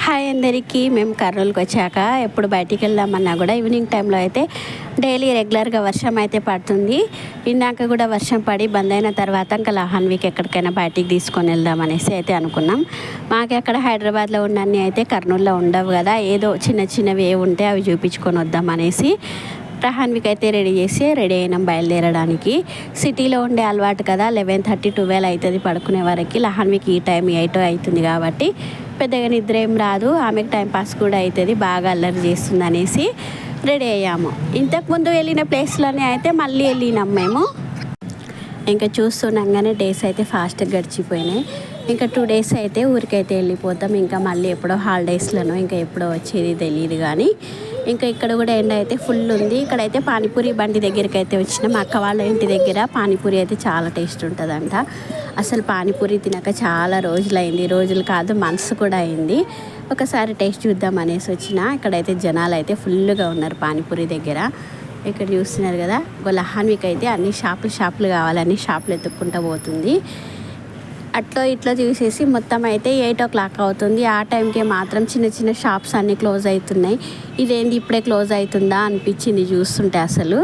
Hi అందరికీ. మేము కర్నూలుకి వచ్చాక ఎప్పుడు బయటికి వెళ్దామన్నా కూడా ఈవినింగ్ టైంలో అయితే డైలీ రెగ్యులర్గా వర్షం అయితే పడుతుంది. ఇందాక కూడా వర్షం పడి బంద్ అయిన తర్వాత ఇంకా లహాన్ వీక్ ఎక్కడికైనా బయటికి తీసుకొని వెళ్దాం అనేసి అయితే అనుకున్నాం. మాకు అక్కడ హైదరాబాద్లో ఉన్నన్ని అయితే కర్నూలులో ఉండవు కదా, ఏదో చిన్న చిన్నవి ఏ ఉంటే అవి చూపించుకొని వద్దాం అనేసి రహాన్విక్ అయితే రెడీ అయినాం బయలుదేరడానికి. సిటీలో ఉండే అలవాటు కదా, 11:30 12 అవుతుంది పడుకునే వరకు. లహాన్విక్ ఈ టైం 8 అవుతుంది కాబట్టి పెద్దగా నిద్ర ఏం రాదు, ఆమెకు టైంపాస్ కూడా అవుతుంది, బాగా అల్లరి చేస్తుంది అనేసి రెడీ అయ్యాము. ఇంతకుముందు వెళ్ళిన ప్లేస్లోనే అయితే మళ్ళీ వెళ్ళినాం మేము. ఇంకా చూస్తుండగానే డేస్ అయితే ఫాస్ట్గా గడిచిపోయినాయి. ఇంకా 2 days అయితే ఊరికైతే వెళ్ళిపోతాం. ఇంకా మళ్ళీ ఎప్పుడో హాలిడేస్లోనో ఇంకా ఎప్పుడో వచ్చేది తెలియదు. కానీ ఇంకా ఇక్కడ కూడా ఎండ అయితే ఫుల్ ఉంది. ఇక్కడైతే పానీపూరి బండి దగ్గరికి అయితే వచ్చినాం. అక్క వాళ్ళ ఇంటి దగ్గర పానీపూరి అయితే చాలా టేస్ట్ ఉంటుందంట. అసలు పానీపూరి తినక చాలా రోజులు కాదు మంత్స్ కూడా అయింది. ఒకసారి టేస్ట్ చూద్దాం అనేసి వచ్చిన. ఇక్కడైతే జనాలు అయితే ఫుల్గా ఉన్నారు పానీపూరి దగ్గర. ఇక్కడ చూస్తున్నారు కదా, లహాన్విక్ అయితే అన్ని షాపులు కావాలి, అన్ని షాపులు ఎత్తుక్కుంటూ పోతుంది. అట్లో ఇట్లో చూసేసి మొత్తం అయితే 8 o'clock అవుతుంది. ఆ టైంకి మాత్రం చిన్న చిన్న షాప్స్ అన్నీ క్లోజ్ అవుతున్నాయి. ఇదేంటి ఇప్పుడే క్లోజ్ అవుతుందా అనిపించింది చూస్తుంటే అసలు.